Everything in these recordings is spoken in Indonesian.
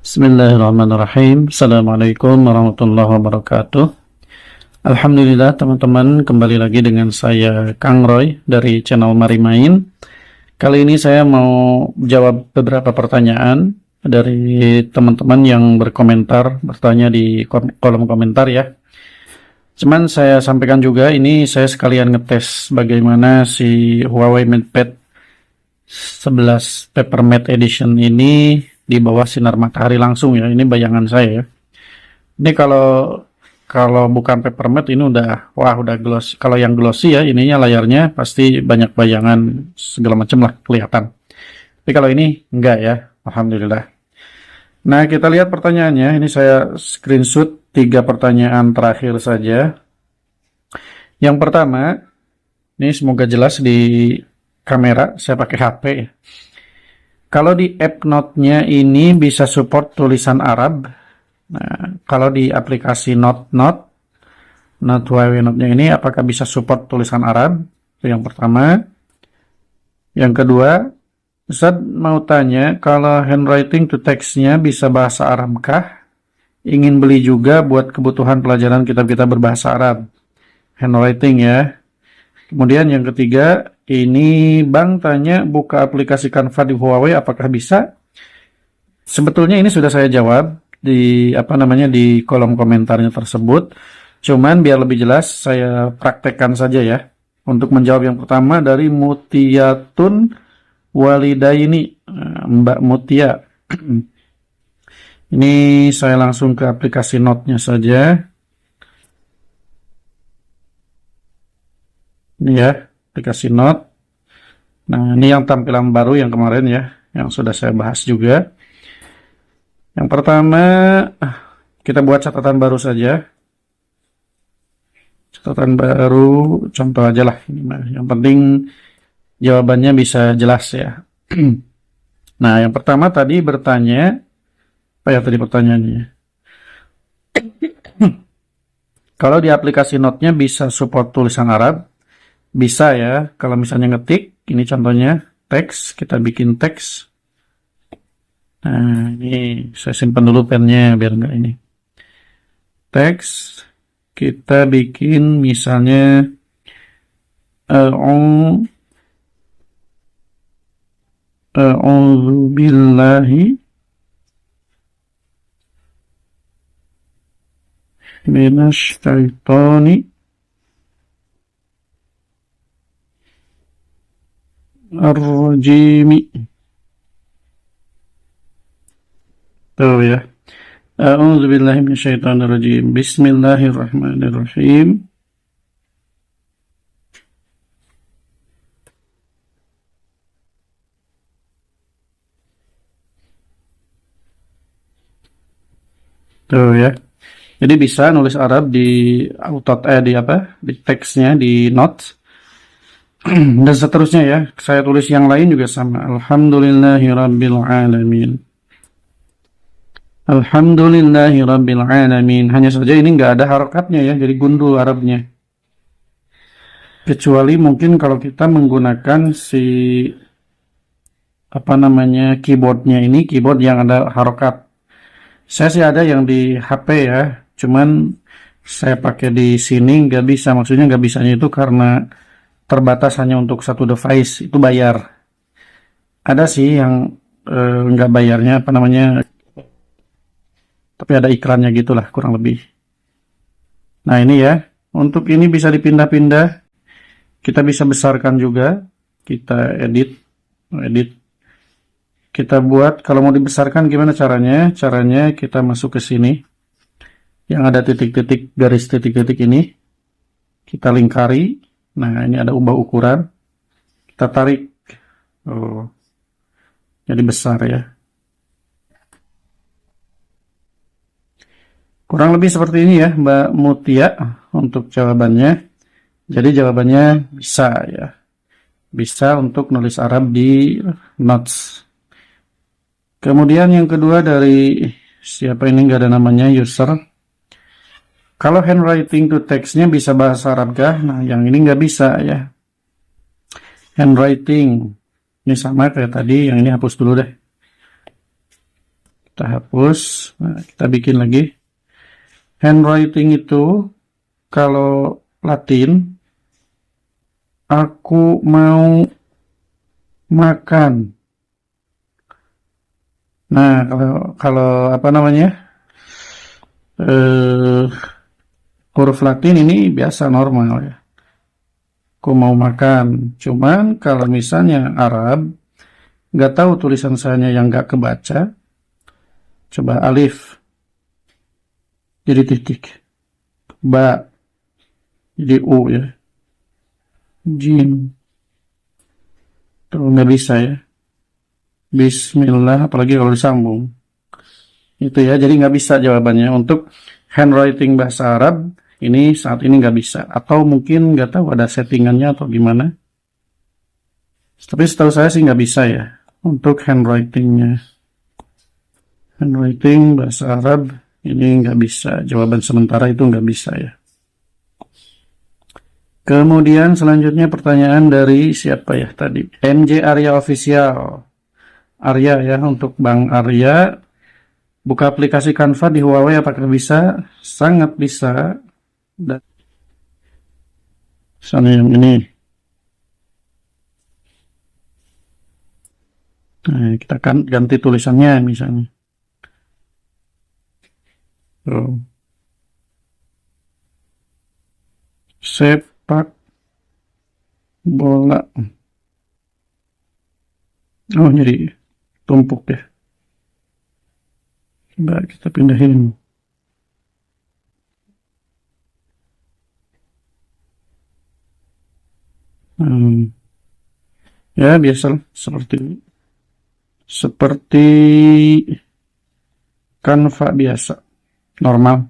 Bismillahirrahmanirrahim. Assalamualaikum warahmatullahi wabarakatuh. Alhamdulillah teman-teman, kembali lagi dengan saya Kang Roy dari channel Mari Main. Kali ini saya mau jawab beberapa pertanyaan dari teman-teman yang berkomentar, bertanya di kolom komentar ya. Cuman saya sampaikan juga, ini saya sekalian ngetes bagaimana si Huawei MatePad 11 Paper Matte Edition ini di bawah sinar matahari langsung ya. Ini bayangan saya ya. Ini kalau bukan paper matte ini udah glossy. Kalau yang glossy ya, ininya layarnya pasti banyak bayangan segala macam lah kelihatan. Tapi kalau ini enggak ya, alhamdulillah. Nah, kita lihat pertanyaannya. Ini saya screenshot 3 pertanyaan terakhir saja. Yang pertama, ini semoga jelas di kamera, saya pakai HP ya. Kalau di app Note-nya ini bisa support tulisan Arab. Nah, kalau di aplikasi Note Huawei Note-nya ini apakah bisa support tulisan Arab? Itu yang pertama. Yang kedua, Ustaz mau tanya, kalau handwriting to text-nya bisa bahasa Arab kah? Ingin beli juga buat kebutuhan pelajaran kitab-kitab berbahasa Arab. Handwriting ya. Kemudian yang ketiga, ini Bang tanya buka aplikasi Canva di Huawei apakah bisa? Sebetulnya ini sudah saya jawab di di kolom komentarnya tersebut. Cuman biar lebih jelas saya praktekkan saja ya. Untuk menjawab yang pertama dari Mutiatun Walidaini, Mbak Mutia. Ini saya langsung ke aplikasi Note-nya saja. Ini ya, aplikasi Note. Nah, ini yang tampilan baru yang kemarin ya, yang sudah saya bahas juga. Yang pertama, kita buat catatan baru saja. Catatan baru, contoh aja lah. Yang penting jawabannya bisa jelas ya. Nah, yang pertama tadi bertanya, apa ya tadi pertanyaannya? Kalau di aplikasi Note-nya bisa support tulisan Arab? Bisa ya, kalau misalnya ngetik, ini contohnya teks, kita bikin teks. Nah, ini saya simpan dulu pennya biar enggak ini. Teks, kita bikin misalnya a'udzu billahi minasy syaitani ar-rajimi. Tuh ya. A'udzubillahi minasyaitonirrajim. Bismillahirrahmanirrahim. Tuh ya. Jadi bisa nulis Arab di di teksnya di Notes. Dan seterusnya ya, saya tulis yang lain juga sama. Alhamdulillahirrabbilalamin. Alhamdulillahirrabbilalamin. Hanya saja ini nggak ada harokatnya ya, jadi gundul Arabnya. Kecuali mungkin kalau kita menggunakan keyboardnya ini, keyboard yang ada harokat. Saya sih ada yang di HP ya, cuman saya pakai di sini nggak bisa. Maksudnya nggak bisanya itu karena terbatas hanya untuk satu device, itu bayar. Ada sih yang nggak bayarnya, tapi ada iklannya gitulah kurang lebih. Nah ini ya, untuk ini bisa dipindah-pindah, kita bisa besarkan juga, kita edit, kita buat. Kalau mau dibesarkan gimana caranya? Caranya kita masuk ke sini, yang ada titik-titik, garis titik-titik ini, kita lingkari. Nah, ini ada ubah ukuran. Kita tarik. Oh. Jadi besar ya. Kurang lebih seperti ini ya, Mbak Mutia untuk jawabannya. Jadi jawabannya bisa ya. Bisa untuk nulis Arab di Notes. Kemudian yang kedua dari siapa ini, nggak ada namanya, user. Kalau handwriting to text-nya bisa bahasa Arab kah? Nah, yang ini nggak bisa ya. Handwriting. Ini sama kayak tadi, yang ini hapus dulu deh. Kita hapus. Nah, kita bikin lagi. Handwriting itu kalau Latin, aku mau makan. Nah, kalau apa namanya? Huruf Latin ini biasa normal ya. Aku mau makan. Cuman kalau misalnya Arab, nggak tahu tulisan saya yang nggak kebaca. Coba alif jadi titik, ba jadi u ya, jim tuh nggak bisa ya. Bismillah, apalagi kalau disambung itu ya. Jadi nggak bisa jawabannya untuk handwriting bahasa Arab ini saat ini nggak bisa, atau mungkin nggak tahu ada settingannya atau gimana. Tapi setahu saya sih nggak bisa ya untuk handwritingnya. Handwriting bahasa Arab ini nggak bisa, jawaban sementara itu nggak bisa ya. Kemudian selanjutnya pertanyaan dari siapa ya tadi? MJ Arya Official. Arya ya, untuk Bang Arya. Buka aplikasi Canva di Huawei apakah bisa? Sangat bisa. Dan misalnya yang ini. Nah, kita kan ganti tulisannya misalnya. Tuh. Sepak bola. Oh, jadi tumpuk ya. Coba kita pindahin. Ya biasa seperti Canva biasa, normal.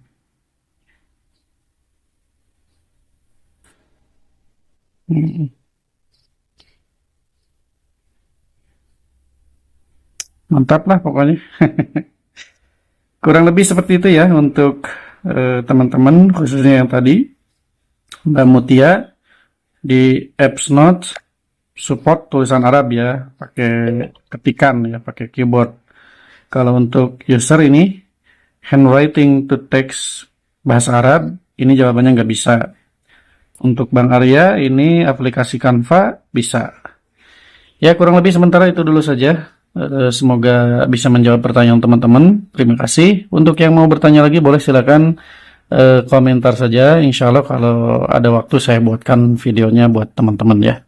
Mantap lah pokoknya. Kurang lebih seperti itu ya untuk teman-teman, khususnya yang tadi Mbak Mutia di Apps Note support tulisan Arab ya, pakai ketikan ya, pakai keyboard. Kalau untuk user ini handwriting to text bahasa Arab, ini jawabannya nggak bisa. Untuk Bang Arya ini aplikasi Canva bisa. Ya kurang lebih sementara itu dulu saja. Semoga bisa menjawab pertanyaan teman-teman. Terima kasih. Untuk yang mau bertanya lagi boleh silakan komentar saja. Insya Allah kalau ada waktu saya buatkan videonya buat teman-teman ya.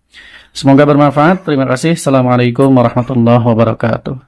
Semoga bermanfaat. Terima kasih. Assalamualaikum warahmatullahi wabarakatuh.